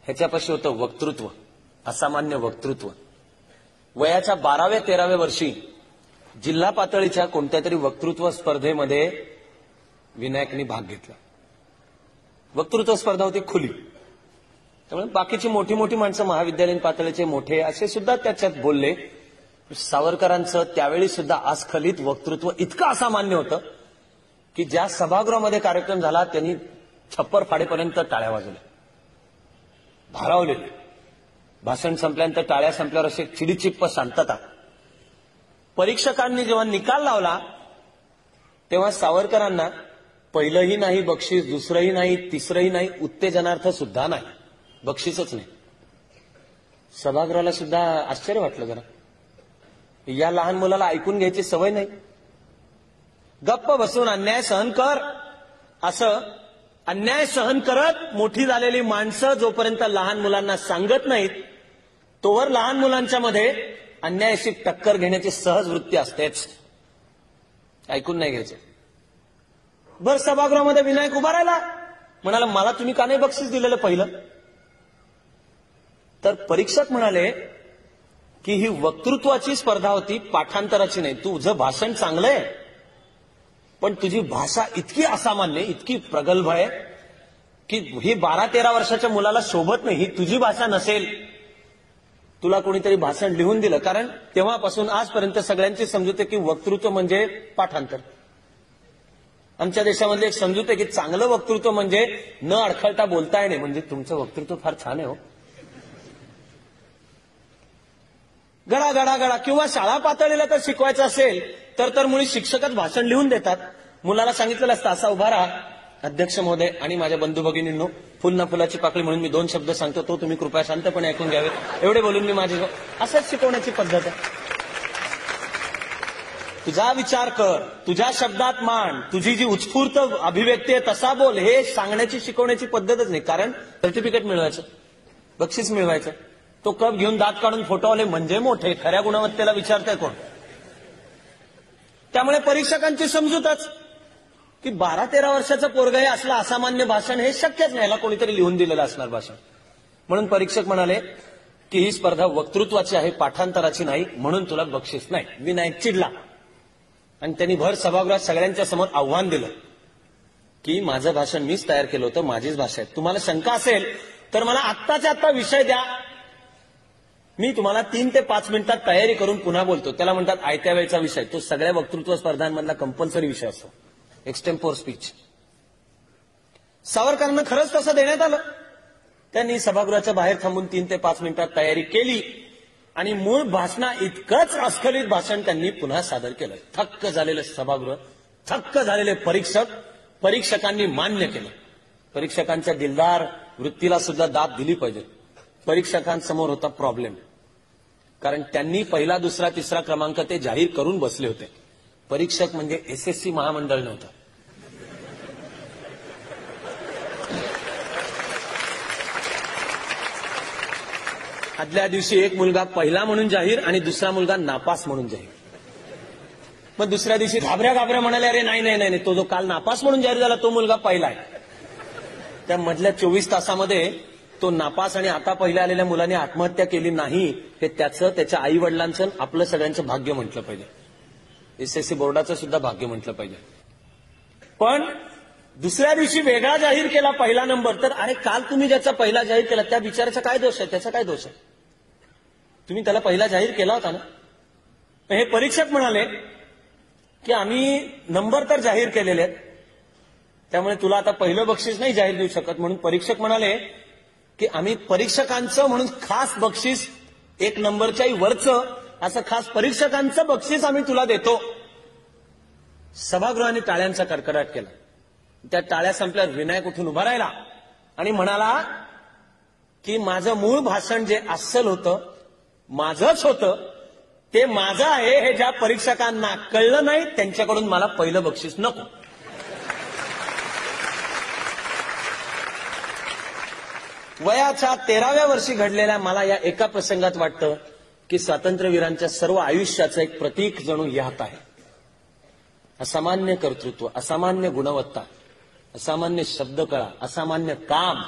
ह्याच्यापाशी होतं वक्तृत्व, असामान्य वक्तृत्व. वयाच्या 12व्या-13व्या वर्षी जिल्हा पातळीच्या कोणत्या तरी वक्तृत्व स्पर्धेमध्ये विनायकनी भाग घेतला. वक्तृत्व स्पर्धा होती खुली, त्यामुळे बाकीची मोठी मोठी माणसं महाविद्यालयीन पातळीचे मोठे असे सुद्धा त्याच्यात बोलले. सावरकरांचं त्यावेळी सुद्धा अस्खलित वक्तृत्व इतकं असामान्य होतं की ज्या सभागृहामध्ये कार्यक्रम झाला त्यांनी छप्पर फाडेपर्यंत टाळ्या वाजवल्या, भारावले. भाषण संपल्यानंतर टाळ्या संपल्यावर असे चिडीचिप्प शांतता. परीक्षकांनी जेव्हा निकाल लावला तेव्हा सावरकरांना पहिलंही नाही बक्षीस, दुसरंही नाही, तिसरंही नाही, उत्तेजनार्थ सुद्धा नाही, बक्षीसच नाही. सभागृहाला सुद्धा आश्चर्य वाटलं जरा. या लहान मुलाला ऐकून घ्यायची सवय नाही. गप्प बसून अन्याय सहन कर, असं अन्याय सहन करत मोठी झालेली माणसं जोपर्यंत लहान मुलांना सांगत नाहीत तोवर लहान मुलांच्या मध्ये अन्यायाशी टक्कर घेण्याची सहज वृत्ती असतेच. ऐकून नाही घ्यायचं. भर सभागृहामध्ये विनायक उभा राहिला, म्हणाला मला तुम्ही का नाही बक्षीस दिलेलं पहिलं. तर परीक्षक म्हणाले की ही वक्तृत्वाची स्पर्धा होती, पाठांतराची नाही. तुझं भाषण चांगलंय पण तुझी भाषा इतकी असामान्य, इतकी प्रगल्भ आहे की ही 12-13 वर्षाच्या मुलाला शोभत नाही. ही तुझी भाषा नसेल, तुला कोणीतरी भाषण लिहून दिलं. कारण तेव्हापासून आजपर्यंत सगळ्यांची समजूत आहे की वक्तृत्व म्हणजे पाठांतर. आमच्या देशामधले एक समजूत आहे की चांगलं वक्तृत्व म्हणजे न अडखळता बोलता येणे. म्हणजे तुमचं वक्तृत्व फार छान आहे हो, गडा गडा गडा. किंवा शाळा पातळीला तर शिकवायचं असेल तर मुळी शिक्षकच भाषण लिहून देतात. मुलाला सांगितलेलं असतं असा उभा राहा. अध्यक्ष महोदय आणि माझ्या बंधू भगिनींनो, फुल ना फुलाची पाकळी म्हणून मी 2 शब्द सांगतो, तो तुम्ही कृपया शांतपणे ऐकून घ्यावे. एवढे बोलून मी माझे असंच शिकवण्याची पद्धत आहे. तुझा विचार कर, तुझ्या शब्दात मांड, तुझी जी उत्स्फूर्त अभिव्यक्ती आहे तसा बोल, हे सांगण्याची शिकवण्याची पद्धतच नाही. कारण सर्टिफिकेट मिळवायचं, बक्षीस मिळवायचं. तो कप घेऊन दात काढून फोटोवाले म्हणजे मोठे, खऱ्या गुणवत्तेला विचारताय कोण. त्यामुळे परीक्षकांची समजूतच की 12-13 वर्षाचं पोरगं हे असलं असामान्य भाषण हे शक्यच नाही, याला कोणीतरी लिहून दिलेलं असणार भाषण. म्हणून परीक्षक म्हणाले की ही स्पर्धा वक्तृत्वाची आहे, पाठांतराची नाही, म्हणून तुला बक्षीस नाही. विनायक चिडला आणि त्यांनी भर सभागृहात सगळ्यांच्या समोर आव्हान दिलं की माझं भाषण मीच तयार केलं होतं, माझीच भाषा आहे. तुम्हाला शंका असेल तर मला आत्ताच्या आत्ता विषय द्या, मी तुम्हाला 3 ते 5 मिनिटात तयारी करून पुन्हा बोलतो. त्याला म्हणतात आयत्या वेळचा विषय. तो सगळ्या वक्तृत्व स्पर्धांमधला कंपल्सरी विषय असतो, एक्सटेम्पोर स्पीच. सावरकरांना खरंच तसं देण्यात आलं. त्यांनी सभागृहाच्या बाहेर थांबून 3 ते 5 मिनिटात तयारी केली आणि मूळ भाषणा इतकंच अस्खलित भाषण त्यांनी पुन्हा सादर केलं. थक्क झालेलं सभागृह, थक्क झालेले परीक्षकांनी मान्य केलं. परीक्षकांच्या दिलदार वृत्तीला सुद्धा दाद दिली पाहिजे. परीक्षकांसमोर होता प्रॉब्लेम, कारण त्यांनी पहिला, दुसरा, तिसरा क्रमांक ते जाहीर करून बसले होते. परीक्षक म्हणजे एसएससी महामंडळ नव्हतं. आदल्या दिवशी एक मुलगा पहिला म्हणून जाहीर आणि दुसरा मुलगा नापास म्हणून जाहीर. मग दुसऱ्या दिवशी घाबऱ्या म्हणाले अरे नाही नाही नाही, तो जो काल नापास म्हणून जाहीर झाला तो मुलगा पहिला आहे. त्या मधल्या 24 तासामध्ये तो नापास आणि आता पहिल्या आलेल्या मुलाने आत्महत्या केली नाही, हे त्याचं, त्याच्या आई वडिलांचं, आपलं सगळ्यांचं भाग्य म्हटलं पाहिजे. एसएससी बोर्डाचं सुद्धा भाग्य म्हटलं पाहिजे. पण दुसऱ्या दिवशी वेगळा जाहीर केला पहिला नंबर. तर अरे काल तुम्ही ज्याचा पहिला जाहीर केला त्या बिचाराचा काय दोष आहे, त्याचा काय दोष आहे, तुम्ही त्याला पहिला जाहीर केला होता ना. हे परीक्षक म्हणाले की आम्ही नंबर तर जाहीर केलेले आहेत, त्यामुळे तुला आता पहिलं बक्षीस नाही जाहीर देऊ शकत. म्हणून परीक्षक म्हणाले की आम्ही परीक्षकांचं म्हणून खास बक्षीस, 1 नंबरच्याही वरचं असं खास परीक्षकांचं बक्षीस आम्ही तुला देतो. सभागृहाने टाळ्यांचा कडकडाट केला. त्या टाळ्या संपल्यावर विनायक उठून उभा राहिला आणि म्हणाला की माझं मूळ भाषण जे अस्सल होतं, माझंच होतं, ते माझं आहे. हे ज्या परीक्षकांना कळलं नाही त्यांच्याकडून मला पहिलं बक्षीस नको. वयाच्या 13व्या वर्षी घडलेल्या मला या एका प्रसंगात वाटतं की स्वातंत्र्यवीरांच्या सर्व आयुष्याचं एक प्रतीक जणू यात आहे. असामान्य कर्तृत्व, असामान्य गुणवत्ता, असामान्य शब्दकळा, असामान्य काम.